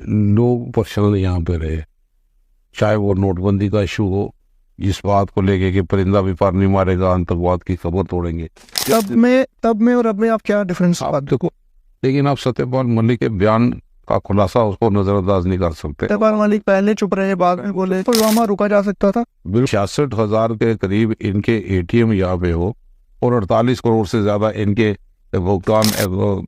लोग परेशान यहाँ पे रहे, चाहे वो नोटबंदी का इशू हो, इस बात को लेके कि परिंदा भी पर नहीं मारेगा, आतंकवाद की खबर तोड़ेंगे। तब में और अब में आप क्या डिफरेंस आप देखो, लेकिन आप सत्यपाल मलिक के बयान का खुलासा उसको नजरअंदाज नहीं कर सकते। सत्यपाल मलिक पहले चुप रहे, बाद में बोले पुलवामा रुका जा सकता था। 66,000 के करीब इनके एटीएम यहाँ पे हो और 48 करोड़ से ज्यादा इनके भुगतान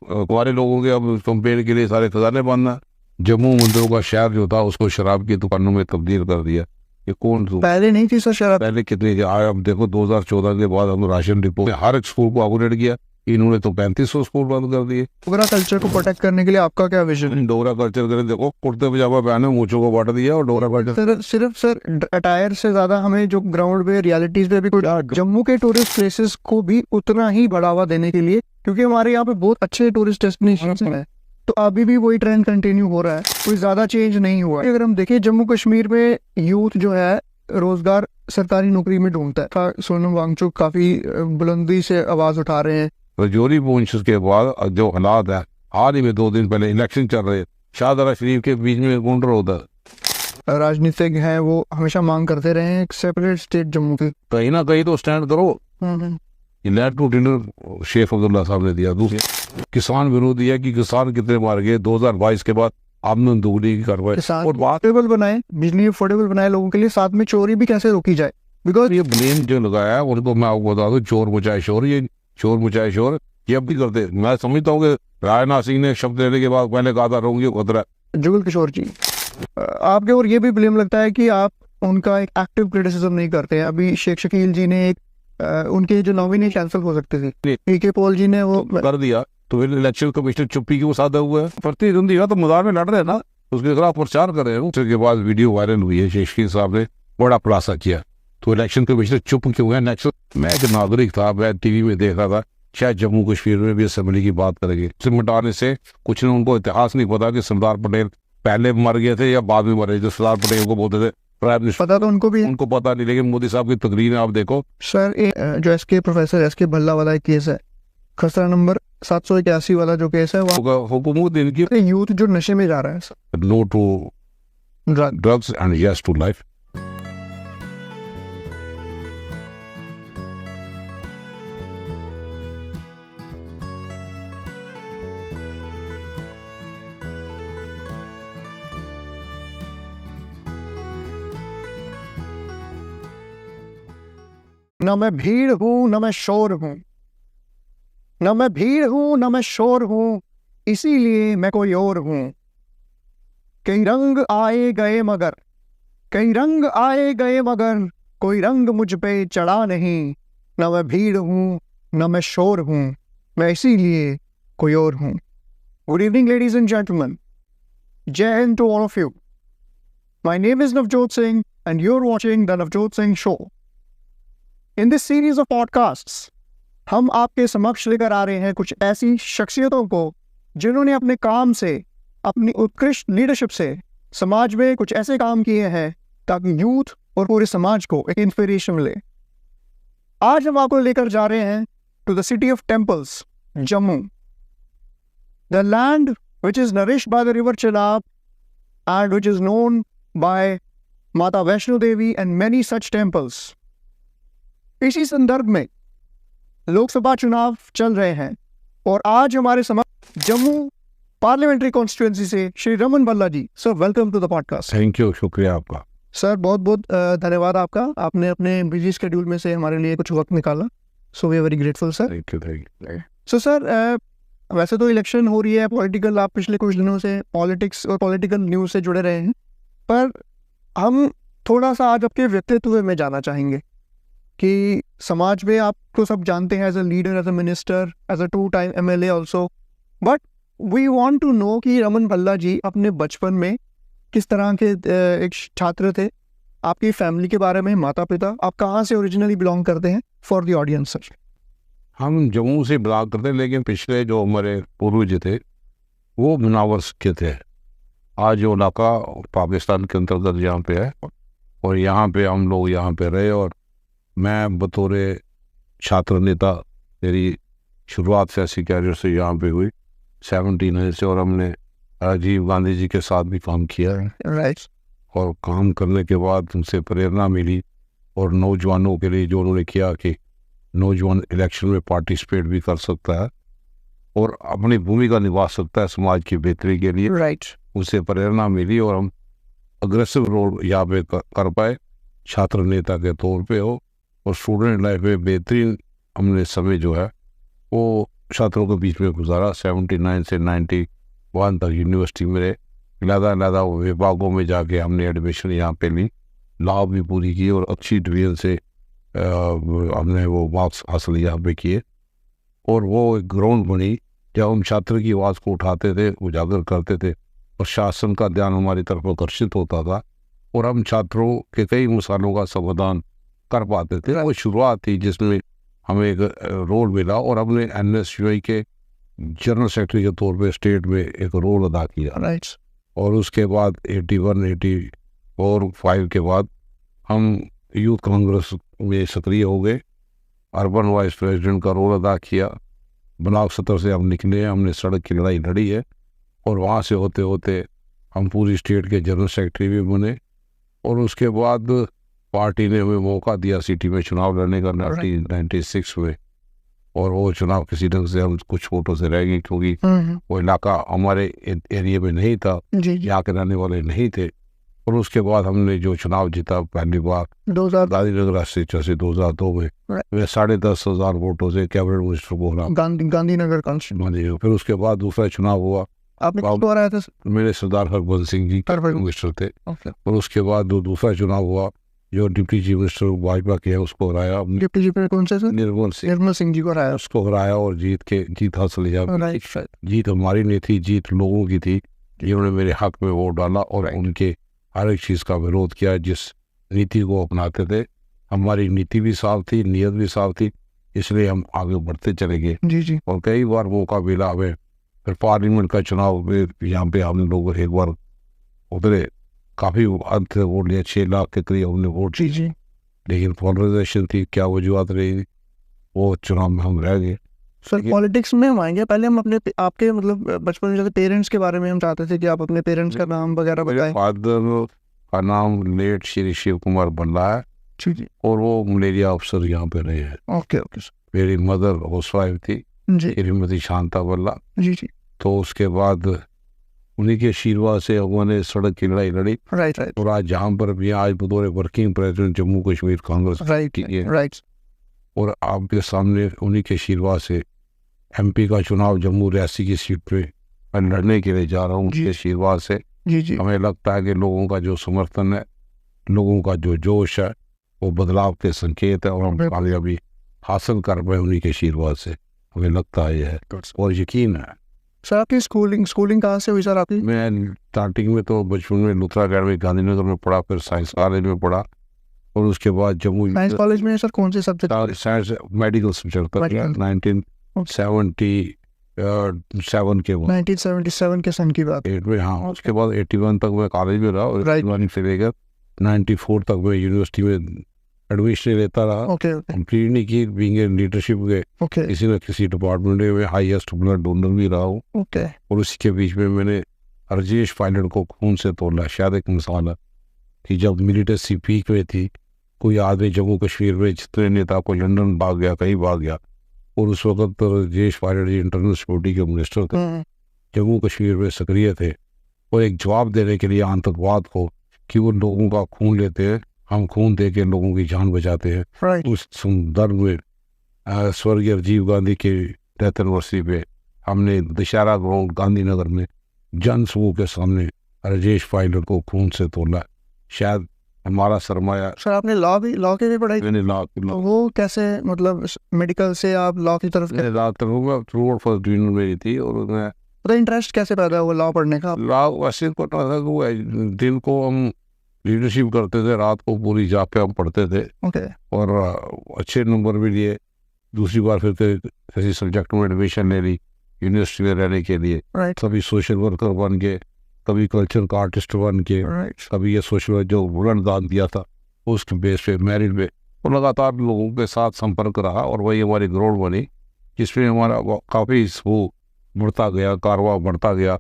हमारे लोगों के अब कंपेयर के लिए सारे खजाने बंद है। जम्मू मंदिरों का शहर जो था उसको शराब की दुकानों में तब्दील कर दिया। ये कौन पहले नहीं थी सर शराब, पहले कितनी थी? अब देखो 2014 के बाद हम राशन डिपो में हर एक स्कूल को अपग्रेड किया, इन्होंने तो 3500 स्कूल बंद कर दिए। डोगरा कल्चर को प्रोटेक्ट करने के लिए आपका क्या विजन? डोगरा कल्चर करें, देखो कुर्ते पजामा पहने मूंछों को बांट दिया और डोगरा कल्चर सिर्फ सर अटायर से ज्यादा हमें जो ग्राउंड पे रियलिटीज पे भी जम्मू के टूरिस्ट प्लेसेस को भी उतना ही बढ़ावा देने के लिए, क्योंकि हमारे यहाँ पे बहुत अच्छे टूरिस्ट डेस्टिनेशन है, तो अभी भी वही ट्रेंड कंटिन्यू हो रहा है, कोई ज्यादा चेंज नहीं हुआ है। अगर हम देखें जम्मू कश्मीर में यूथ जो है रोजगार सरकारी नौकरी में ढूंढता है। सोनम वांगचुक काफी बुलंदी से आवाज उठा रहे हैं। रजौरी पूंछ के बाद जो हालात है, हाल ही में 2 दिन पहले इलेक्शन चल रहे, शाहदरा शरीफ के बीच में गुंडर होता है। राजनीतिज्ञ हैं वो हमेशा मांग करते रहे हैं एक सेपरेट स्टेट जम्मू की। कहीं ना कहीं तो स्टैंड करो। Let to dinner Sheikh Abdullah sahab ने दिया। दूसरे किसान विरोधी है कि किसान कितने मार गए 2022 के बाद आमदन दोगुनी की कार्रवाई और अफोर्डेबल बनाए, बिजली अफोर्डेबल बनाए लोगों के लिए, साथ में चोरी भी कैसे रोकी जाए। बिकॉज ये ब्लेम जो लगाया है उनको मैं आपको बता दूं, चोर मुचाए शोर, ये चोर मुचाए शोर ये अब भी करते। मैं समझता हूँ कि राजनाथ सिंह ने शब्द लेने के बाद पहले कहा था रोंगी खतरा। जुगल किशोर जी, आपके और ये भी ब्लेम लगता है कि आप उनका एक एक्टिव क्रिटिसिज्म नहीं करते हैं। अभी शेख शकील जी ने एक उनके जो नॉमिनी कैंसिल हो सकते थे, पीके पॉल जी ने वो कर दिया, तो फिर इलेक्शन कमिश्नर चुप्पी क्यों साधा हुआ है? प्रतिद्वंदी है तो मैदान में लड़ रहे ना, उसके खिलाफ प्रचार कर रहे हैं। उसके बाद वीडियो वायरल हुई है, शेख शकील साहब ने बड़ा खुलासा किया, तो इलेक्शन कमिश्नर चुप क्यों है? नेक्स्ट मैं एक नागरिक था, मैं टीवी में देख रहा था, शायद जम्मू कश्मीर में भी असेंबली की बात करेंगे। मिटाने से कुछ ने उनको इतिहास नहीं पता कि सरदार पटेल पहले मर गए थे या बाद में मरे। जो सरदार पटेल को बोलते थे पता तो उनको भी, उनको पता नहीं, लेकिन मोदी साहब की तकरीर आप देखो। सर जो प्रोफेसर एसके भल्ला वाला एक केस है, खसरा नंबर 781 वाला जो केस है, हुकूमत इनकी यूथ जो नशे में जा रहा है। No to drugs and yes to life. न मैं भीड़ हूं न मैं शोर हूं, न मैं भीड़ हूं न मैं शोर हूं, इसीलिए मैं कोई और हूं। कई रंग आए गए मगर, कई रंग आए गए मगर, कोई रंग मुझ पे चढ़ा नहीं। न मैं भीड़ हूं न मैं शोर हूं, मैं इसीलिए कोई और हूं। Good evening ladies and gentleman, Jai Hind to all of you. My name is Navjot Singh and you are watching the Navjot Singh show. In this series of podcasts हम आपके समक्ष लेकर आ रहे हैं कुछ ऐसी शख्सियतों को जिन्होंने अपने काम से, अपनी उत्कृष्ट लीडरशिप से समाज में कुछ ऐसे काम किए हैं ताकि यूथ और पूरे समाज को एक इंस्पिरेशन मिले। आज हम आपको लेकर जा रहे हैं to the city of temples, Jammu, the land which is nourished by the river Chenab and which is known by Mata Vaishno Devi and many such temples. इसी संदर्भ में लोकसभा चुनाव चल रहे हैं और आज हमारे समक्ष जम्मू पार्लियामेंट्री कॉन्स्टिट्यूएंसी से Shri Raman Bhalla ji. Sir welcome to the podcast. Thank you, शुक्रिया आपका। सर बहुत बहुत धन्यवाद आपका, आपने अपने बिजी शेड्यूल में से हमारे लिए कुछ वक्त निकाला, so we are very grateful sir. Thank you. So sir वैसे तो इलेक्शन हो रही है, पॉलिटिकल, आप पिछले कुछ दिनों से पॉलिटिक्स और पॉलिटिकल न्यूज़ से जुड़े रहे हैं, पर हम थोड़ा सा आज आपके व्यक्तित्व में जाना चाहेंगे कि समाज में आपको सब जानते हैं as a leader, as a minister, as a 2 time MLA also, but we want to know कि रमन भल्ला जी अपने बचपन में किस तरह के एक छात्र थे, आपकी फैमिली के बारे में, माता पिता, आप कहाँ से ओरिजिनली बिलोंग करते हैं फॉर द ऑडियंस सर। हम जम्मू से बिलोंग करते हैं, लेकिन पिछले जो हमारे पूर्वज थे वो बिनावर के थे। आज जो इलाका पाकिस्तान के अंतर्गत यहाँ पे है और यहाँ पे हम लोग यहाँ पे रहे, और मैं बतौर छात्र नेता, मेरी शुरुआत से ऐसी कैरियर से यहाँ पे हुई 17 से, और हमने राजीव गांधी जी के साथ भी काम किया है राइट और काम करने के बाद उनसे प्रेरणा मिली और नौजवानों के लिए जो उन्होंने किया कि नौजवान इलेक्शन में पार्टिसिपेट भी कर सकता है और अपनी भूमिका निभा सकता है समाज की बेहतरी के लिए, राइट उससे प्रेरणा मिली और हम अग्रेसिव रोल यहाँ पे कर पाए छात्र नेता के तौर पे हो और स्टूडेंट लाइफ में बेहतरीन हमने समय जो है वो छात्रों के बीच में गुजारा। 79 से 91 तक यूनिवर्सिटी में लदा विभागों में जाके हमने एडमिशन यहाँ पे ली, लॉ भी पूरी की और अच्छी डिवीजन से हमने वो मार्क्स हासिल यहाँ पे किए और वो एक ग्राउंड बनी जब हम छात्र की आवाज़ को उठाते थे, उजागर करते थे और शासन का ध्यान हमारी तरफ आकर्षित होता था और हम छात्रों के कई मसालों का समाधान कर पाते थे। वो शुरुआत थी जिसमें हमें एक रोल मिला और हमने NSUI के जनरल सेक्रेटरी के तौर पे स्टेट में एक रोल अदा किया। राइट और उसके बाद 81, 84, 5 के बाद हम यूथ कांग्रेस में सक्रिय हो गए, अर्बन वाइस प्रेसिडेंट का रोल अदा किया। ब्लॉक सतर से हम निकले, हमने सड़क की लड़ाई लड़ी है और वहाँ से होते होते हम पूरी स्टेट के जनरल सेक्रेटरी भी बने और उसके बाद पार्टी ने हमें मौका दिया सिटी में चुनाव लड़ने का 1996 में और वो चुनाव किसी ढंग से हम कुछ वोटों से रह गए क्योंकि वो इलाका हमारे एरिया में नहीं था, यहाँ के रहने वाले नहीं थे। और उसके बाद हमने जो चुनाव जीता पहली बार 2000 गांधीनगर राष्ट्रीय से 2002 में मैं 10,500 वोटों से कैबिनेट मिनिस्टर बोला गांधीनगर कॉन्स्टिट्यूंसी। फिर उसके बाद दूसरा चुनाव हुआ, आपने किसको हराया था? मेरे सरदार हरबंस सिंह जी मिनिस्टर थे। और उसके बाद जो दूसरा चुनाव हुआ जो डिप्टी चीफ मिनिस्टर भाजपा के है उसको हराया। डिप्टी चीफ कौन से सर? निर्मल सिंह जी को हराया, उसको हराया और जीत हासिल किया। जीत हमारी नहीं थी, जीत लोगों की थी जिन्होंने मेरे हक में वोट डाला और उनके हर एक चीज़ का विरोध किया जिस नीति को अपनाते थे। हमारी नीति भी साफ थी, नीयत भी साफ थी, इसलिए हम आगे बढ़ते चले गए। जी और कई बार मौका मिला हमें, फिर पार्लियामेंट का चुनाव यहाँ पे हम लोग एक बार उतरे, काफ़ी अंत वोट लिया, 6 लाख के करीब हमने वोट जी लेकिन पोलराइजेशन थी, क्या वजूहत रही, वो चुनाव में हम रह गए। सर पॉलिटिक्स में हम आएंगे, पहले हम अपने आपके मतलब बचपन में जैसे पेरेंट्स के बारे में हम चाहते थे कि आप अपने पेरेंट्स का नाम वगैरह बताएं। फादर का नाम लेट श्री शिव कुमार बल्ला है जी और वो मलेरिया अफसर यहाँ पे रहे हैं। ओके मेरी मदर हाउसवाइफ थी जी श्रीमती शांता बल्ला जी। तो उसके बाद उन्हीं के आशीर्वाद से उन्होंने सड़क की लड़ाई लड़ी। राइट और आज जहाँ पर भी आज बतौर working president Jammu Kashmir Congress right. और आपके सामने उन्हीं के आशीर्वाद से MP का चुनाव जम्मू रियासी की सीट पे मैं लड़ने के लिए जा रहा हूँ। उनके आशीर्वाद से जी हमें लगता है कि लोगों का जो समर्थन है, लोगों का जो जोश है, वो बदलाव के संकेत है और हम कामयाबी हासिल कर पाए उन्हीं के आशीर्वाद से, हमें लगता है ये है और यकीन है। सर आपकी स्कूलिंग कहाँ से हुई सर आपकी? मैं स्टार्टिंग में तो बचपन में लुथरा अकेडमी गांधीनगर में पढ़ा, फिर साइंस कॉलेज में पढ़ा और उसके बाद जम्मू साइंस कॉलेज में सर कौन से सब्जेक्ट? साइंस मेडिकल सब्जेक्ट 1977 के बाद 1977 के सन की बात में। हाँ उसके बाद 81 तक मैं कॉलेज में रहा और 81 से लेकर 94 तक मैं यूनिवर्सिटी में एडमिशन लेता रहा। कंप्लीट नहीं की, बीइंग लीडरशिप के किसी न किसी डिपार्टमेंट में हाईएस्ट ब्लड डोनर भी रहा हूँ। और उसी के बीच में मैंने राजेश पायलट को खून से तोड़ा। शायद एक मिसाल है कि जब मिलिटेंसी पीक में थी, कोई आदमी जम्मू कश्मीर में जितने नेता को लंदन भाग गया, कहीं भाग गया, और उस वक्त राजेश पायलट जी इंटरनल सिक्योरिटी के मिनिस्टर थे, जम्मू कश्मीर में सक्रिय थे और एक जवाब देने के लिए आतंकवाद को कि वो लोगों का खून लेते हैं, हम खून दे के लोगों की जान बचाते हैं। उस संदर्भ में स्वर्गीय राजीव गांधी के डेथ एनिवर्सरी पे हमने दशहरा ग्राउंड गांधीनगर में जन समूह के सामने राजेश पायलट को खून से तोड़ा। शायद हमारा सरमाया। सर आपने लॉ की भी पढ़ाई? मैंने लॉ वो कैसे, मतलब मेडिकल से आप लॉ की तरफ? थ्रू फर्स्ट डिवीजन मेरी थी और मैं तो इंटरेस्ट कैसे पैदा हुआ लॉ पढ़ने का? लॉ वैसे को दिन को हम लीडरशिप करते थे, रात को पूरी जाग पे हम पढ़ते थे और अच्छे नंबर भी लिए। दूसरी बार फिर किसी सब्जेक्ट में एडमिशन ले ली यूनिवर्सिटी में रहने के लिए। कभी सोशल वर्कर बन के, कभी कल्चर का आर्टिस्ट बन के, कभी ये सोशल जो वुलन दान दिया था उसके बेस पे मेरिट पे, और लगातार लोगों के साथ संपर्क रहा और वही हमारी ग्रोथ बनी जिसमें हमारा काफ़ी वो बढ़ता गया, कारवा बढ़ता गया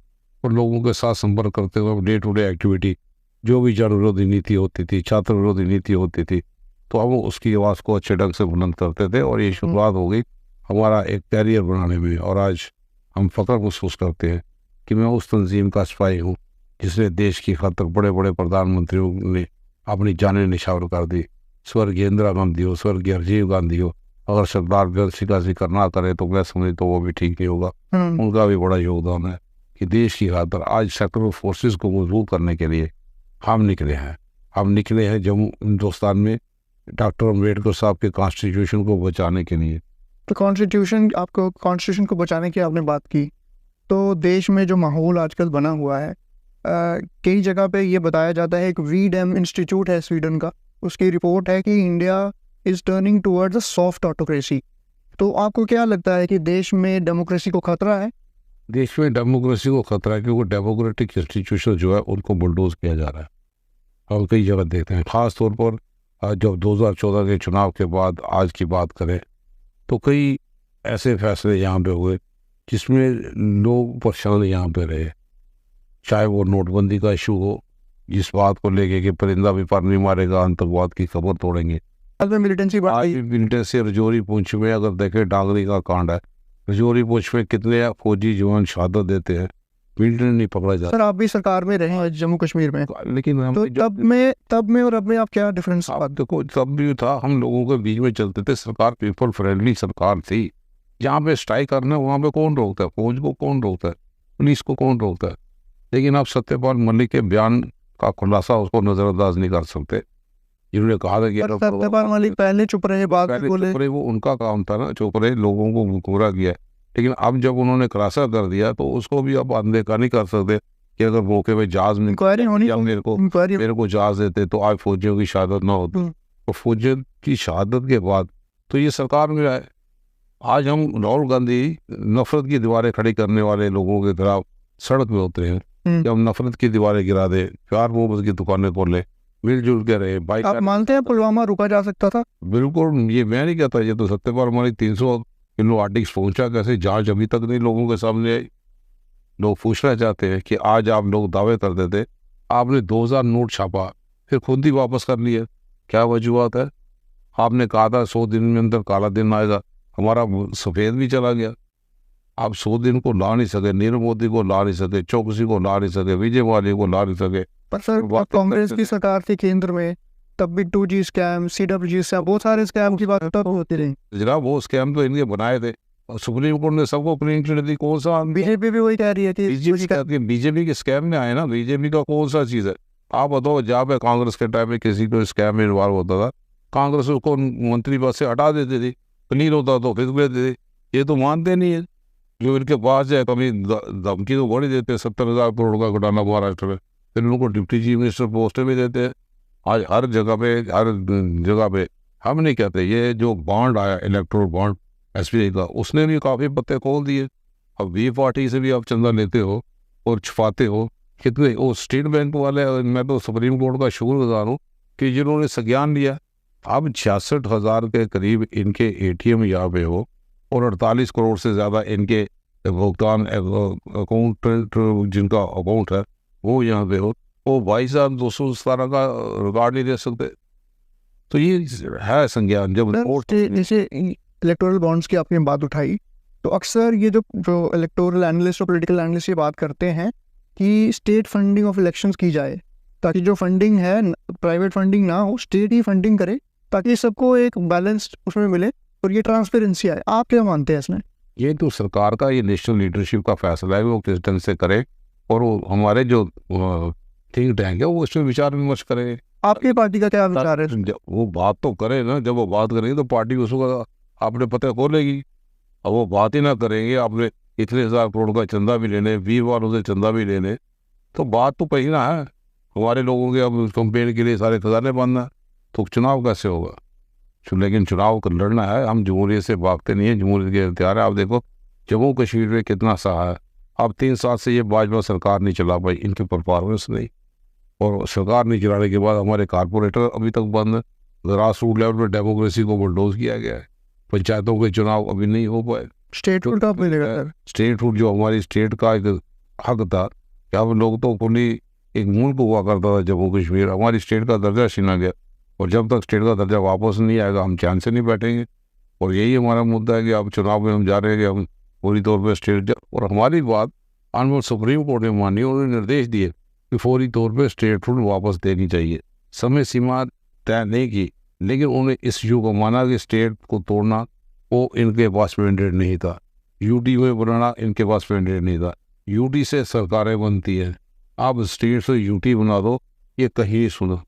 और लोगों के साथ संपर्क करते हुए डे टू डे एक्टिविटी, जो भी जन विरोधी नीति होती थी, छात्र विरोधी नीति होती थी, तो हम उसकी आवाज़ को अच्छे ढंग से बुलंद करते थे और ये शुरुआत हो गई हमारा एक कैरियर बनाने में। और आज हम फख्र महसूस करते हैं कि मैं उस तंजीम का सिपाही हूँ जिसने देश की खातिर बड़े बड़े प्रधानमंत्रियों ने अपनी जानें निछावर कर दी। स्वर्गीय इंदिरा गांधी हो, स्वर्गीय राजीव गांधी हो, अगर सरदार भगत सिंह का जिक्र ना करे तो मैं समझ तो वो भी ठीक नहीं होगा। उनका भी बड़ा योगदान है कि देश की खातिर आज सेक्युलर फोर्सेस को मजबूत करने के लिए हम निकले हैं। हम निकले हैं जम्मू हिंदुस्तान में डॉक्टर अम्बेडकर साहब के कॉन्स्टिट्यूशन को बचाने के लिए। तो कॉन्स्टिट्यूशन को बचाने की आपने बात की, तो देश में जो माहौल आजकल बना हुआ है, कई जगह पे ये बताया जाता है, एक वीडम इंस्टीट्यूट है स्वीडन का, उसकी रिपोर्ट है कि India is turning towards a soft autocracy. तो आपको क्या लगता है कि देश में डेमोक्रेसी को खतरा है? देश में डेमोक्रेसी को खतरा है क्योंकि डेमोक्रेटिक इंस्टीट्यूशन जो है उनको बुलडोज किया जा रहा है। हम कई जगह देखते हैं, ख़ास तौर पर जब 2014 के चुनाव के बाद आज की बात करें तो कई ऐसे फैसले यहाँ पे हुए जिसमें लोग परेशान यहाँ पे रहे। चाहे वो नोटबंदी का इशू हो, जिस बात को लेके कि परिंदा भी पर नहीं मारेगा, आतंकवाद की खबर तोड़ेंगे। मिलिटेंसी आज मिलिटेंसी रजौरी पुंछ में अगर देखें डांगरी का कांड है, रजौरी पुंछ में कितने फौजी जवान शहादत देते हैं, मिलिटेंट नहीं पकड़ा जाता। सर आप भी सरकार में रहे हैं जम्मू कश्मीर में, लेकिन तो तब में और अब में आप क्या डिफरेंस? आप देखो, तब भी था, हम लोगों के बीच में चलते थे, सरकार पीपल फ्रेंडली सरकार थी। जहाँ पे स्ट्राइक करना है वहाँ पे कौन रोकता है? फौज को कौन रोकता है? पुलिस को कौन रोकता है? लेकिन आप सत्यपाल मलिक के बयान का खुलासा उसको नजरअंदाज नहीं कर सकते। जिन्होंने कहा था कि सत्यपाल मलिक पहले चुप रहे, बाद में बोले, वो उनका काम था ना, चुप रहे, लोगों को गुमराह किया। लेकिन अब जब उन्होंने खुलासा कर दिया तो उसको भी अब अनदेखा नहीं कर सकते कि अगर मौके पे जहाज में मेरे को जहाज देते तो आज फौजियों की शहादत ना होती। तो फौजियों की शहादत के बाद तो ये सरकार में आए। आज हम राहुल गांधी नफरत की दीवारें खड़ी करने वाले लोगों के खिलाफ सड़क पे होते हैं कि हम नफरत की दीवारें गिरा दे, प्यार मोहब्बत की दुकानें खोले, मिलजुल के रहे। बाइक आप मानते हैं पुलवामा रुका जा सकता था? बिल्कुल, ये मैं नहीं कहता, ये तो सत्यपाल मलिक 300 किलो आर्टिक्स पहुंचा कैसे, जांच अभी तक नहीं लोगों के सामने आई। लोग पूछना चाहते हैं कि आज आप लोग दावे करते थे, आपने 2000 नोट छापा, फिर खुद ही वापस कर लिया, क्या वजूहत है? आपने कहा था 100 दिन में अंदर काला दिन आएगा, हमारा सफ़ेद भी चला गया। आप 100 दिन को ला नहीं सके, नीरव मोदी को ला नहीं सके, चौकसी को ला नहीं सके, विजय माल्या को ला नहीं सके। पर सर कांग्रेस की सरकार थी केंद्र में, तब भी 2G स्कैम, CWG स्कैम, बहुत सारे स्कैम की बात तब होती रही। जनाब वो स्कैम तो इनके बनाए थे और सुप्रीम कोर्ट ने सबको क्लीन चिट दी। कौन सा? बीजेपी भी वही कह रही है कि बीजेपी के स्कैम में आए ना। बीजेपी का कौन सा चीज़ है? आप बताओ, जहाँ पे कांग्रेस के टाइम में किसी को स्कैम में इन्वॉल्व होता था, कांग्रेस उसको मंत्री पद से हटा देती थी, क्लीन होता तो फिर देते थे। ये तो मानते नहीं है। जो इनके पास जाए कभी धमकी तो बड़ी देते, 70,000 करोड़ का घोटाला महाराष्ट्र में, फिर उनको डिप्टी चीफ मिनिस्टर पोस्ट भी देते हैं। आज हर जगह पे हम नहीं कहते, ये जो बॉन्ड आया इलेक्ट्रोल बॉन्ड SBI का, उसने भी काफ़ी पत्ते खोल दिए। अब वी पार्टी से भी आप चंदा लेते हो और छुपाते हो कितने। वो स्टेट बैंक वाले, मैं तो सुप्रीम कोर्ट का शुक्रगुजार हूँ कि जिन्होंने संज्ञान लिया। अब 66,000 के करीब इनके ATM यहाँ पे हो और 48 करोड़ से ज़्यादा इनके भुगतान अकाउंट जिनका अकाउंट है वो यहाँ पे हो, वो भाई साहब 217 का रिकॉर्ड नहीं दे सकते। तो ये है संज्ञान। जब जैसे इलेक्टोरल बॉन्ड्स की आपने बात उठाई, तो अक्सर ये जो इलेक्टोरल एनालिस्ट और पॉलिटिकल एनालिस्ट ये बात करते हैं कि स्टेट फंडिंग ऑफ इलेक्शंस की जाए, ताकि जो फंडिंग है प्राइवेट फंडिंग ना हो, स्टेट ही फंडिंग करे, ताकि सबको एक बैलेंस उसमें मिले और ये ट्रांसपेरेंसी आए। आप क्या मानते हैं इसमें? ये तो सरकार का, ये नेशनल लीडरशिप का फैसला है, वो किस ढंग से करे, और वो हमारे जो थिंक टैंक है वो इसमें विचार विमर्श करे। आपकी पार्टी का क्या विचार है? वो बात तो करे ना, जब वो बात करेंगे तो पार्टी उसको आपने पता खोलेगी। अब वो बात ही ना करेंगे, आपने इतने 1000 करोड़ का चंदा भी लेने, 20 वालों से चंदा भी लेने, तो बात तो पही ना है। हमारे लोगों के अब कंपेन के लिए सारे खजाने बांधना, तो चुनाव कैसे होगा? लेकिन चुनाव को लड़ना है, हम जमहूरियत से भागते नहीं है, जमहूरियत के इख्तियार है। आप देखो जम्मू कश्मीर में कितना सहा है। अब 3 साल से ये भाजपा सरकार नहीं चला पाई, इनकी परफॉर्मेंस नहीं, और सरकार नहीं चलाने के बाद हमारे कारपोरेटर अभी तक बंद है। ग्रास रूट लेवल पर डेमोक्रेसी को बुलडोज किया गया है, पंचायतों के चुनाव अभी नहीं हो पाए। स्टेट फूड का मिलेगा सर? स्टेट फूड जो हमारी स्टेट का एक हक था क्या हम लोग तो पूरी एक मुल्क हुआ करता था जम्मू कश्मीर, हमारी स्टेट का दर्जा छीना गया, और जब तक स्टेट का दर्जा वापस नहीं आएगा हम चैन से नहीं बैठेंगे। और यही हमारा मुद्दा है कि अब चुनाव में हम जा रहे हैं कि हम पूरी तौर पर स्टेट, और हमारी बात ऑनरेबल सुप्रीम कोर्ट ने मानी, उन्होंने निर्देश दिए कि फौरी तौर पर स्टेट रूल वापस देनी चाहिए। समय सीमा तय नहीं की, लेकिन उन्होंने इस इशू को माना कि स्टेट को तोड़ना वो इनके पास मैंडेट नहीं था, यूटी में बनाना इनके पास मैंडेट नहीं था। यूटी से सरकारें बनती हैं, आप स्टेट से यूटी बना दो, ये कहीं सुनो।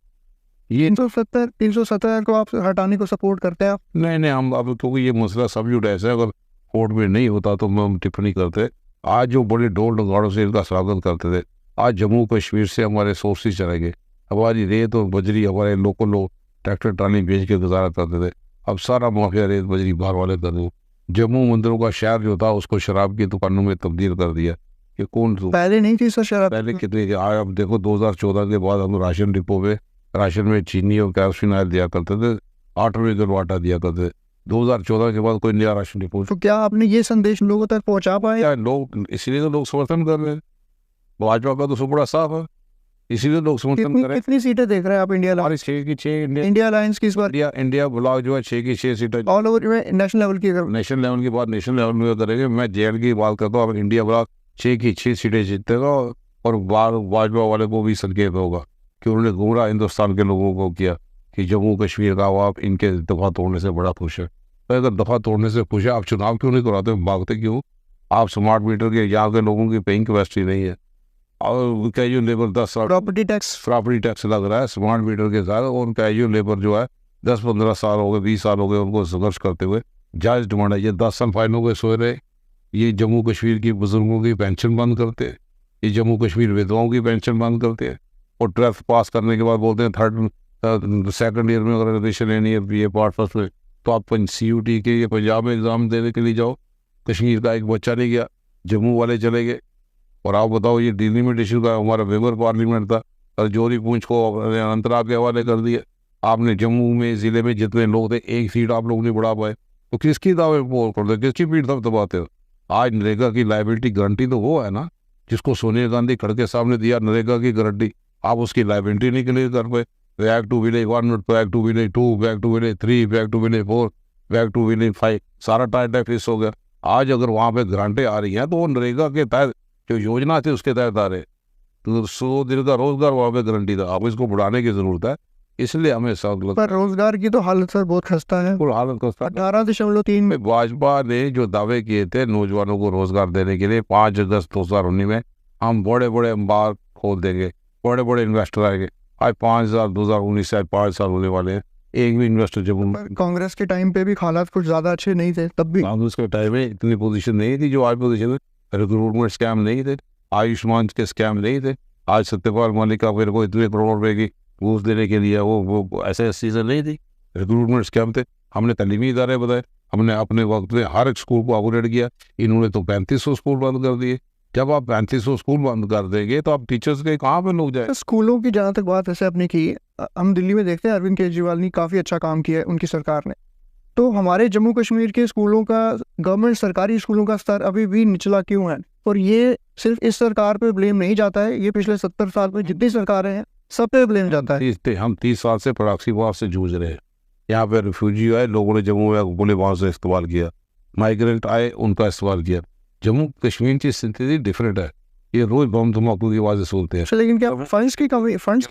ये 370 को आप हटाने को सपोर्ट करते हैं आप? नहीं, हम अब क्योंकि ये मसला सब्जेक्ट ऐसा है, अगर कोर्ट में नहीं होता तो हम टिप्पणी करते। आज जो बड़े ढोल नगाड़ों से इनका स्वागत करते थे, आज जम्मू कश्मीर से हमारे सोर्सेज चले गए, हमारी रेत और बजरी हमारे लोकल लोग ट्रैक्टर ट्राली बेच के गुजारा करते थे, अब सारा माफिया रेत बजरी बाहर वाले कर दो। जम्मू मंदिरों का शहर जो था उसको शराब की दुकानों में तब्दील कर दिया। कि कौन पहले नहीं थी सर शराब? पहले कितने अब देखो 2014 के बाद हम राशन डिपो में राशन में चीनी और कैरोसिन ऑयल दिया करते थे, 8 रुपये किलो आटा दिया करते थे। 2014 के बाद कोई नया राशन डिपो। तो क्या आपने ये संदेश लोगों तक पहुंचा पाया? लोग इसीलिए तो लोग समर्थन कर रहे हैं, भाजपा का तो बड़ा साफ है, इसीलिए लोग समर्थन कर रहे हैं। कितनी सीटें देख रहे हैं आप इंडिया हमारी 6 की 6 इंडिया अलायंस की इस बार? इंडिया ब्लॉक जो है 6 की 6 सीटें ऑल ओवर में नेशनल लेवल की? नेशनल लेवल की बात नेशनल लेवल में करेंगे। मैं जेएल की बात करता हूँ, इंडिया ब्लॉक 6 की 6 सीटें जीतेगा, और भाजपा वाले को भी संकेत होगा कि उन्होंने गुमराह हिंदुस्तान के लोगों को किया कि जम्मू कश्मीर का आप इनके दफा तोड़ने से बड़ा खुश है। तो अगर दफा तोड़ने से खुश है, आप चुनाव क्यों नहीं कराते, भागते क्यों? आप स्मार्ट मीटर के यहाँ के लोगों की पेइंग कैपेसिटी नहीं है, और कैजुअल लेबर 10 साल प्रॉपर्टी टैक्स लग रहा है स्मार्ट मीटर के साथ, और कैजुअल लेबर जो है 10-15 साल हो गए, 20 साल हो गए उनको संघर्ष करते हुए। जायज़ डिमांड है, ये 10 साल फाइन हो गए सोए रहे, ये जम्मू कश्मीर की बुजुर्गों की पेंशन बंद करते हैं, ये जम्मू कश्मीर विधवाओं की पेंशन बंद करते हैं, और 12th पास करने के बाद बोलते हैं सेकंड ईयर में अगर एडमिशन लेनी है ये पार्ट फर्स्ट में, तो आप CUT के ये पंजाब में एग्ज़ाम देने के लिए जाओ। कश्मीर का एक बच्चा नहीं गया, जम्मू वाले चले गए। और आप बताओ, ये डिलिमिटेशन का हमारा मेंबर पार्लियामेंट था, रजौरी पूंछ को अनंतनाग के हवाले कर दिया। आपने जम्मू में ज़िले में जितने लोग थे, एक सीट आप लोग नहीं बढ़ा पाए, तो किसकी दावे बोल करते, किसकी पीठ तक दबाते हो? आज नरेगा की लाइबिलिटी गारंटी तो वो है ना जिसको सोनिया गांधी खड़ के सामने दिया, नरेगा की गारंटी। आप उसकी लाइबिलिटी नहीं क्लियर कर पाए। Back to village 1, back to village 2, back to village 3, back to village 4, back to village 5, सारा टाइम फिक्स हो गया। आज अगर वहाँ पे ग्रांटें आ रही हैं तो वो नरेगा के तहत जो योजना थी उसके तहत आ रहे, तो 100 दिन का रोजगार वहाँ पे गारंटी था। अब इसको बढ़ाने की जरूरत है, इसलिए हमें सब पर रोजगार की तो हालत सर बहुत खस्ता है। हालत खस्ता 18.3 में भाजपा ने जो दावे किए थे नौजवानों को रोजगार देने के लिए, 5 अगस्त 2019 में हम बड़े बड़े अंबार खोल देंगे, बड़े बड़े इन्वेस्टर आएंगे। आज 2019 से 5 साल होने वाले हैं, एक भी इन्वेस्टर जब कांग्रेस के टाइम पे भी हालात कुछ ज्यादा अच्छे नहीं थे, तब भी कांग्रेस के टाइम में इतनी पोजीशन नहीं थी जो आज पोजीशन है। रिक्रूटमेंट स्कैम नहीं थे, आयुष्मान के स्कैम नहीं थे। आज सत्यपाल मलिक का मेरे को इतने करोड़ रुपए की घूस देने के लिए वो ऐसे सीजन नहीं थी, रिक्रूटमेंट स्कैम थे। हमने तलीमी इदारे बताए, हमने अपने वक्त में हर एक स्कूल को अपग्रेड किया। इन्होंने तो 3500 स्कूल बंद कर दिए। जब आप 3500 स्कूल बंद कर देंगे तो आप टीचर्स के कहाँ पे लोग जाए? स्कूलों की जहाँ तक बात ऐसे आपने की, हम दिल्ली में देखते हैं अरविंद केजरीवाल ने काफ़ी अच्छा काम किया है उनकी सरकार ने। तो हमारे जम्मू कश्मीर के स्कूलों का, गवर्नमेंट सरकारी स्कूलों का स्तर अभी भी निचला क्यों है? और ये सिर्फ इस सरकार पे ब्लेम नहीं जाता है, ये पिछले 70 साल में जितनी सरकारें हैं सब पे ब्लेम जाता है। हम 30 साल से प्रॉक्सीवाद से जूझ रहे हैं। यहाँ पे रिफ्यूजी आए, लोगों ने जम्मू में बोले वहाँ से इस्तेमाल किया, माइग्रेंट आए उनका इस्तेमाल किया। जम्मू कश्मीर की स्थिति डिफरेंट है, ये रोज बम धमाकों की आवाज़ें सुनते हैं। लेकिन क्या फंड्स की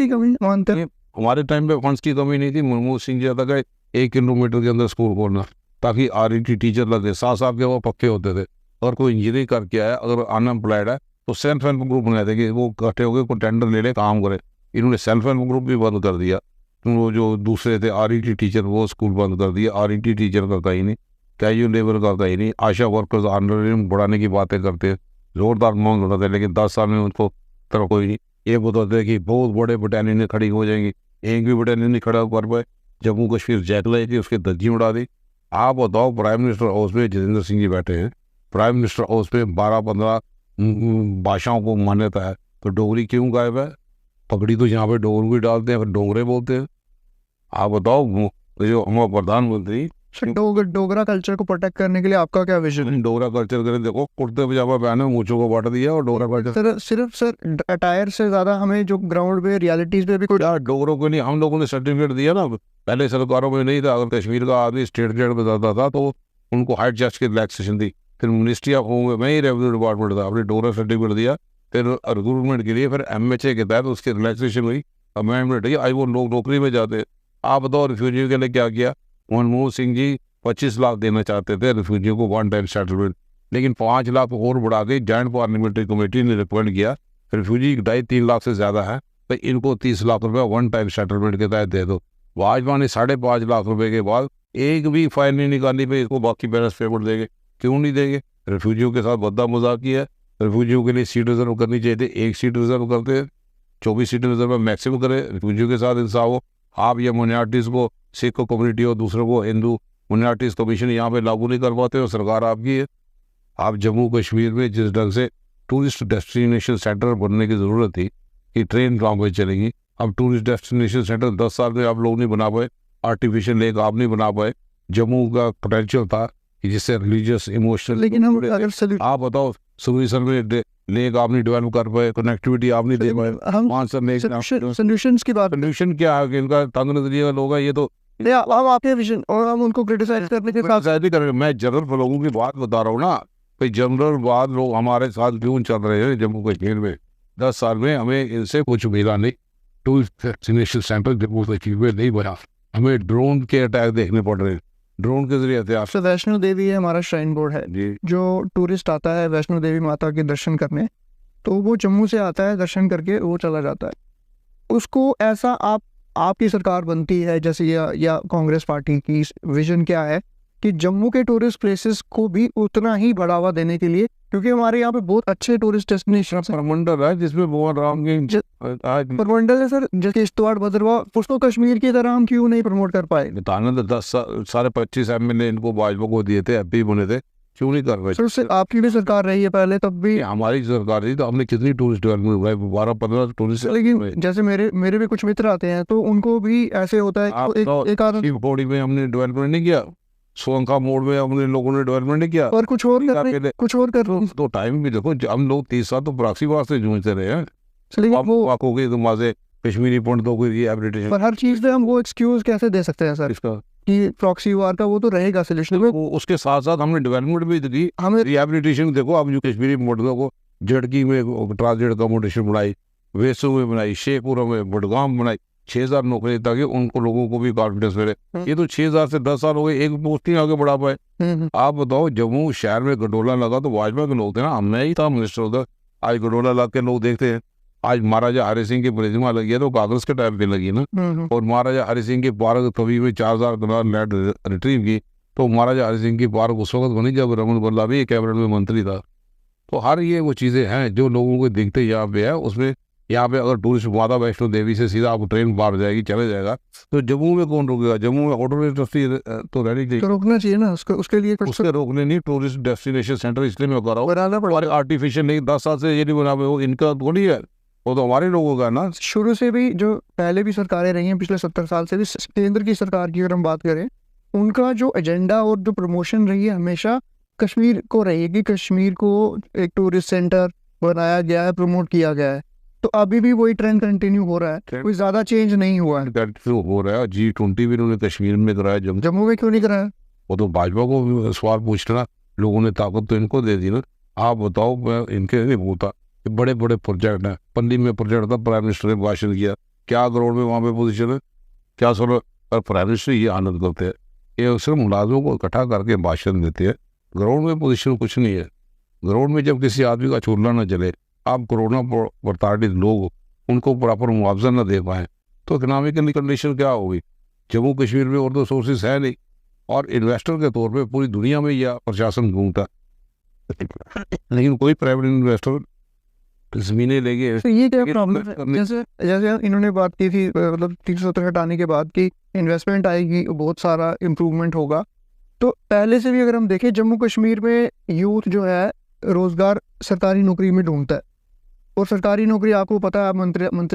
कमी मानते हैं? हमारे टाइम पे फंड्स की कमी नहीं थी। मनमोहन सिंह जी तक 1 किलोमीटर के अंदर स्कूल खोलना ताकि RET टीचर लगे, 7 के वो पक्के होते थे। अगर कोई इंजीनियरिंग करके आया, अगर अनएम्प्लॉयड है तो सेल्फ हेल्प ग्रुप बनाए थे कि वो इकट्ठे होकर कोई टेंडर ले ले, काम करे। इन्होंने सेल्फ हेल्प ग्रुप भी बंद कर दिया। वो जो दूसरे थे RET टीचर, वो स्कूल बंद कर दिया। RET टीचर का कहीं नहीं, कैजुअल लेबर का कहीं नहीं। आशा वर्कर्स आंदोलन बढ़ाने की बातें करते हैं, जोरदार मांग होता है, लेकिन 10 साल में उनको तरफ कोई नहीं। ये बताते हैं कि बहुत बड़े बटालियन खड़ी हो जाएंगी, एक भी बटालियन नहीं खड़ा कर पाए। जम्मू कश्मीर जैकलाई थी, उसके धज्जी उड़ा दी। आप बताओ, प्राइम मिनिस्टर हाउस में जितेंद्र सिंह जी बैठे हैं, प्राइम मिनिस्टर हाउस में 12-15 भाषाओं को मान्यता है, तो डोगरी क्यों गायब है? पगड़ी तो यहाँ पे डोगरी भी डालते हैं, फिर डोगरे बोलते हैं। आप बताओ, जो हमारे प्रधानमंत्री डोगरा कल्चर को प्रोटेक्ट करने के लिए आपका क्या विजन है? डोगरा कल्चर करें, देखो कुर्ते पजामा पहने मूंछों को बांट दिया और डोगरा कल्चर सिर्फ सर अटायर से ज्यादा हमें जो ग्राउंड पे रियलिटीज पे भी कोई यार डोगरों को नहीं, हम लोगों ने सर्टिफिकेट दिया ना, पहले सरकारों में नहीं था। अगर कश्मीर का आदमी स्टेट जेड में जाता था तो उनको हाइट जस्ट की रिलैक्सेशन दी, फिर मिनिस्ट्री ऑफ होम में ही रेवेन्यू डिपार्टमेंट था, अपने डोगरा सर्टिफिकेट दिया, फिर रिक्रूटमेंट के लिए फिर MHA के तहत उसकी रिलैक्सेशन हुई, अमेंडमेंट हुई, आज वो लोग नौकरी में जाते हैं। आप बताओ रिफ्यूजी के लिए क्या किया? मनमोहन सिंह जी 25 लाख देना चाहते थे रिफ्यूजियों को वन टाइम सेटलमेंट, लेकिन 5 लाख और बढ़ा के जॉइंट पार्लियामेंट्री कमेटी ने रिकमेंड किया रिफ्यूजी 2.5-3 लाख से ज़्यादा है तो इनको 30 लाख रुपए वन टाइम सेटलमेंट के तहत दे दो। भाजपा ने 5.5 लाख रुपए के बाद एक भी फाइन नहीं निकाली भाई इसको बाकी बैलेंस पेमेंट देंगे, क्यों नहीं देंगे? रिफ्यूजियों के साथ बद्दा मजाक किया है। रिफ्यूजियों के लिए सीट रिजर्व करनी चाहिए थी, 1 सीट रिजर्व करते हैं, 24 सीट रिजर्व मैक्सिमम करे। रिफ्यूजियों के साथ इंसाफ हो। आप ये माइनॉरिटीज़ को, सिख कम्युनिटी हो, दूसरों को हिंदू माइनॉरिटीज़ कमीशन यहाँ पे लागू नहीं कर पाते और सरकार आपकी है। आप जम्मू कश्मीर में जिस ढंग से टूरिस्ट डेस्टिनेशन सेंटर बनने की ज़रूरत थी कि ट्रेन कहाँ पर चलेंगी, अब टूरिस्ट डेस्टिनेशन सेंटर 10 साल में आप लोग नहीं बना पाए, आर्टिफिशियल लेक आप नहीं बना पाए। जम्मू का पोटेंशियल था कि जिससे रिलीजियस इमोशनल, लेकिन हम अगर आप बताओ सुबह में लेक आप नहीं डेवलप कर पाए, कनेक्टिविटी आप नहीं दे पाए। हम आंसर नहीं, सॉल्यूशंस की बात, सोल्यूशन क्या है कि इनका तंग नजरिए का लोग है ये तो हम आपके विजन और हम उनको क्रिटिसाइज करने के साथ नहीं करेंगे। मैं जनरल लोगों की बात बता रहा हूँ ना, भाई जनरल बात लोग हमारे साथ क्यों चल रहे हैं जम्मू कश्मीर में। 10 साल में हमें इनसे कुछ मिला नहीं, tourist destination centre Jammu Kashmir में नहीं बना, हमें ड्रोन के अटैक देखने पड़ रहे हैं, ड्रोन के जरिए हथियार। तो वैष्णो देवी है हमारा श्राइन बोर्ड है जी, जो टूरिस्ट आता है वैष्णो देवी माता के दर्शन करने, तो वो जम्मू से आता है दर्शन करके वो चला जाता है। उसको ऐसा आपकी सरकार बनती है जैसे या कांग्रेस पार्टी की विजन क्या है कि जम्मू के टूरिस्ट प्लेसेस को भी उतना ही बढ़ावा देने के लिए, क्योंकि हमारे यहाँ पे बहुत अच्छे टूरिस्ट डेस्टिनेशन परमंडल है जिसमें भगवान राम के परमंडल है सर, जैसे किश्तवाड़ भद्रवाह, उसको कश्मीर की तरह हम क्यों नहीं प्रमोट कर पाए? बताना तो 25 MLA इनको भाजपा को दिए थे, MP बने थे, क्यों नहीं कर पाए? सर उससे आपकी भी सरकार रही है पहले, तब भी हमारी सरकार थी तो हमने कितनी टूरिस्ट डेवलपमेंट हुआ है, 12-15 टूरिस्ट। लेकिन जैसे मेरे भी कुछ मित्र आते हैं तो उनको भी ऐसे होता है एक आदमी शिवखोड़ी में हमने डेवलपमेंट नहीं किया, सोलंका मोड़ में हमने लोगों ने डेवलपमेंट नहीं किया, और कुछ और कर तो टाइम भी देखो, हम लोग 30 साल तो प्रॉक्सी वास्ते जूझते रहे हैं। लेकिन वो आपको गई तुम वहां कश्मीरी पंडितों को ये एब्रिटेशन, पर हर चीज पे हम वो एक्सक्यूज कैसे दे सकते हैं सर इसका कि प्रॉक्सी वार का वो तो रहेगा सोल्यूशन में। उसके साथ साथ हमने डेवलपमेंट भी दी, हमें रिहेबिलिटेशन देखो। अब जो कश्मीरी पंडितों को जड़की में ट्रांसजेंडर अकोमोडेशन बनाई, वेसू में बनाई, शेखपुरा में, बडगाम बनाई, 6000 नौकरी ताकि उनको लोगों को भी कॉन्फिडेंस मिले। ये तो 6000 से 10 साल हो गए, एक पोस्ट नहीं आगे बढ़ा पाए। आप बताओ जम्मू शहर में गंडोला लगा तो भाजपा के लोग थे ना, मैं ही था मिनिस्टर उधर, आज गंडोला लग के लोग देखते हैं। आज महाराजा हरि सिंह की प्रतिमा लगी है तो कांग्रेस के टाइम पे लगी ना, और महाराजा हरि सिंह की पार्क कभी में 4000 करोड़ लैंड रिट्रीव की, तो महाराजा हरि सिंह की पार्क उस वक्त बनी जब रमन बल्ला भी कैबिनेट में मंत्री था। तो हर ये वो चीज़ें हैं जो लोगों को दिखते यहाँ पे है। उसमें यहाँ पे अगर टूरिस्ट माता वैष्णो देवी से सीधा आप ट्रेन पार जाएगी, चले जाएगा, तो जम्मू में कौन रुकेगा? जम्मू में होटल इंडस्ट्री तो रहनी चाहिए, तो रोकना चाहिए ना उसके लिए कुछ उसके रोकने नहीं, टूरिस्ट डेस्टिनेशन सेंटर इसलिए मैं कर रहा हूँ। आर्टिफिशियल नहीं, 10 साल से ये नहीं बना, वो इनका थोड़ी है, वो तो हमारे लोगों का ना। शुरू से भी जो पहले भी सरकारें रही हैं पिछले 70 साल से भी, केंद्र की सरकार की अगर हम बात करें, उनका जो एजेंडा और जो प्रमोशन रही है हमेशा कश्मीर को रही है कि कश्मीर को एक टूरिस्ट सेंटर बनाया गया है, प्रमोट किया गया है। तो अभी भी वही ट्रेंड कंटिन्यू हो रहा है, कोई ज्यादा चेंज नहीं हुआ है। हो रहा है। G20 भी उन्होंने कश्मीर में कराया, जम्मू में क्यों नहीं कराया? वो तो भाजपा को सवाल पूछना, लोगों ने ताकत तो इनको दे दी ना। आप बताओ, मैं इनके नहीं बोलता, बड़े बड़े प्रोजेक्ट हैं। पल्ली में प्रोजेक्ट था, प्राइम मिनिस्टर ने भाषण किया, क्या करोड़ में वहाँ पे पोजीशन है, क्या सर? और प्राइम मिनिस्टर ये आनंद करते हैं, ये सिर्फ मुलाजमों को इकट्ठा करके भाषण देते हैं। ग्राउंड में पोजीशन कुछ नहीं है। ग्राउंड में जब किसी आदमी का चूल्हा न जले, आप कोरोना प्रताड़ित लोग उनको प्रॉपर मुआवजा न दे पाए, तो इकनॉमिकल कंडीशन क्या होगी? जम्मू कश्मीर में और तो सोर्सेज है नहीं, और इन्वेस्टर के तौर पे पूरी दुनिया में यह प्रशासन घूमता, लेकिन कोई प्राइवेट इन्वेस्टर जमीनें लेके। तो ये क्या प्रॉब्लम है? जैसे इन्होंने बात की थी, मतलब 370 हटाने के बाद की इन्वेस्टमेंट आएगी, बहुत सारा इम्प्रूवमेंट होगा। तो पहले से भी अगर हम देखें, जम्मू कश्मीर में यूथ जो है रोजगार सरकारी नौकरी में ढूंढता है, और सरकारी नौकरी आपको पता है,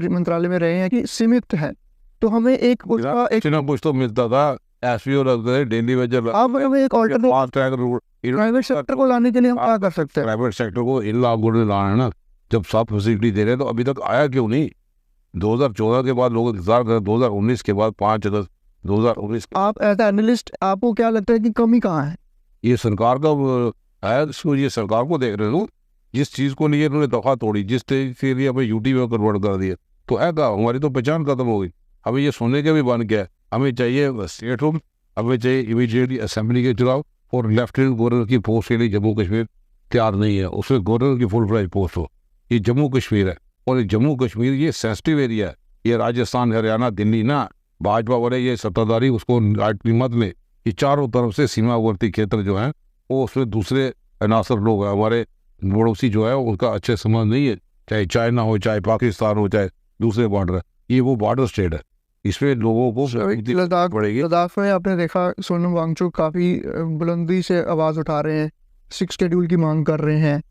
मंत्रालय में रहे हैं कि सीमित है। तो हमें कुछ तो मिलता था, एसपीओ लगते हैं डेली वेजर। अब एक alternate fast track route private sector को लाने के लिए हम क्या कर सकते हैं? प्राइवेट सेक्टर को इन लागू लाना है ना। जब सब फैसिलिटी दे रहे हैं तो अभी तक आया क्यों नहीं? 2014 के बाद लोग इंतजार कर, 2019 के बाद 5 अगस्त 2019। आप एज एनालिस्ट आपको क्या लगता है कि कमी कहाँ है? ये सरकार का है, इसको ये सरकार को देख रहे हो। जिस चीज़ को लिए इन्होंने दफा तोड़ी, जिस चीज़ के लिए हमें यूटी में कन्वर्ट कर दिया, तो है का हमारी तो पहचान खत्म हो गई। हमें ये सुनने के भी बन गया। हमें चाहिए स्टेट रूम, हमें चाहिए इमीडिएटली असेंबली के चुनाव, और लेफ्टिनेंट गवर्नर की पोस्ट के लिए जम्मू कश्मीर तैयार नहीं है। उसमें गवर्नर की फुल फ्लैज पोस्ट हो। ये जम्मू कश्मीर है, और ये जम्मू कश्मीर ये सेंसिटिव एरिया है। ये राजस्थान, हरियाणा, दिल्ली ना, भाजपा वाले ये सत्ताधारी उसको मत में, ये चारों तरफ से सीमावर्ती क्षेत्र जो है वो उसमें दूसरे अनासर लोग हैं। हमारे पड़ोसी जो है उनका अच्छे संबंध नहीं है, चाहे चाइना हो, चाहे पाकिस्तान हो, चाहे दूसरे बॉर्डर है। ये वो बॉर्डर स्टेट है, इसमें लोगों को लद्दाख पड़ेगी। लद्दाख में आपने देखा सोनम वांगचुक काफ़ी बुलंदी से आवाज़ उठा रहे हैं, 6 शेड्यूल की मांग कर रहे हैं।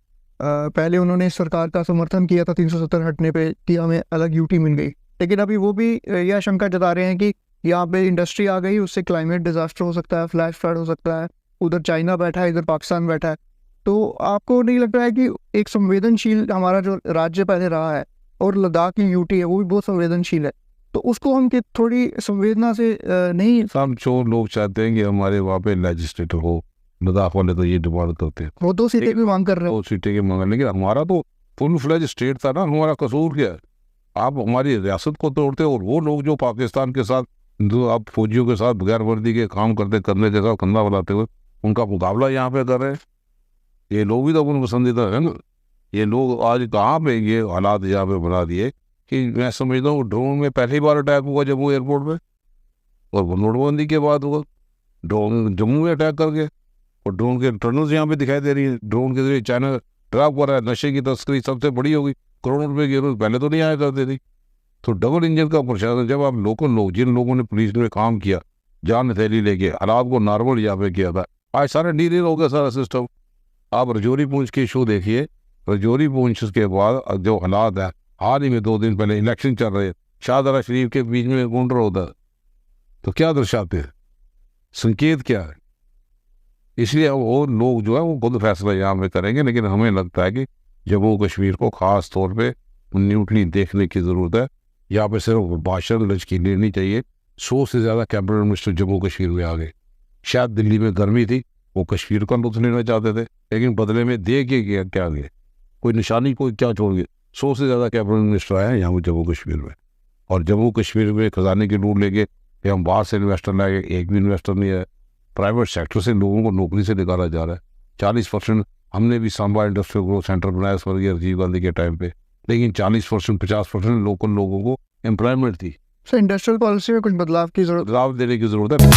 पहले उन्होंने सरकार का समर्थन किया था 370 हटने पे कि हमें अलग यूटी मिल गई, लेकिन अभी वो भी यह आशंका जता रहे हैं कि यहाँ पे इंडस्ट्री आ गई, उससे क्लाइमेट डिजास्टर हो सकता है, फ्लैश फ्लड हो सकता है। उधर चाइना बैठा है, इधर पाकिस्तान बैठा है। तो आपको नहीं लगता है कि एक संवेदनशील हमारा जो राज्य पहले रहा है, और लद्दाख की यूटी है वो भी बहुत संवेदनशील है, तो उसको हम थोड़ी संवेदना से नहीं? सब जो लोग चाहते हैं कि हमारे वहाँ पे लेजिस्लेटर हो, लद्दाख वाले तो ये डिमांड करते हैं। वो 2 सीटें भी मांग कर रहे हैं। 2 सीटें की मांग, लेकिन हमारा तो फुल फ्लेज स्टेट था ना। हमारा कसूर क्या है? आप हमारी रियासत को तोड़ते हो, और वो लोग जो पाकिस्तान के साथ, जो आप फौजियों के साथ बगैर वर्दी के काम करने के साथ कंधा बनाते हुए उनका मुकाबला यहाँ पे कर रहे हैं। ये लोग भी तो अपन पसंदीदा है ना। ये लोग आज कहाँ पे ये हालात यहाँ पे बना दिए कि मैं समझता हूँ ड्रोन में पहली बार अटैक हुआ जम्मू एयरपोर्ट में, और नोटबंदी के बाद हुआ ड्रोन जम्मू में अटैक करके, और ड्रोन के टनल्स यहाँ पे दिखाई दे रही है। ड्रोन के जरिए चाइना ट्रैप कर रहा है। नशे की तस्करी सबसे बड़ी होगी, करोड़ों रुपए की रोज पहले तो नहीं आया करते थी। तो डबल इंजन का प्रशासन, जब आप लोकल लोग, जिन लोगों ने पुलिस में काम किया, जान हथेली लेके हालात को नॉर्मल यहाँ पे किया था, आज सारा डील हो गया सारा सिस्टम। आप रजौरी पूंछ के इशू देखिए, रजौरी पूंछ के बाद जो हालात है, हाल ही में 2 दिन पहले इलेक्शन चल रहे, शाहदरा शरीफ के बीच में काउंटर होता, तो क्या दर्शाते हैं? संकेत क्या है? इसलिए वो लोग जो है वो खुद फैसला यहाँ पे करेंगे, लेकिन हमें लगता है कि जम्मू कश्मीर को खास तौर पे न्यूट्रली देखने की ज़रूरत है। यहाँ पे सिर्फ भाषण लचकीली नहीं चाहिए। 100 से ज़्यादा कैबिनेट मिनिस्टर जम्मू कश्मीर में आ गए। शायद दिल्ली में गर्मी थी, वो कश्मीर का लुत्फ लेना चाहते थे, लेकिन बदले में दे के क्या गए? कोई निशानी, कोई क्या छोड़ गए? 100 से ज़्यादा कैबिनेट मिनिस्टर आए हैं यहाँ जम्मू कश्मीर में, और जम्मू कश्मीर में खजाने की लूट लेके हम बाहर से इन्वेस्टर लाए, एक भी इन्वेस्टर नहीं है। प्राइवेट सेक्टर से लोगों को नौकरी से निकाला जा रहा है। 40% हमने भी सांबा इंडस्ट्रियल ग्रोथ सेंटर बनाया स्वर्गीय राजीव गांधी के टाइम पे, लेकिन 40% 50% लोकल लोगों को एम्प्लॉयमेंट थी। सर, इंडस्ट्रियल पॉलिसी में कुछ बदलाव की जरूरत, बदलाव देने की जरूरत है।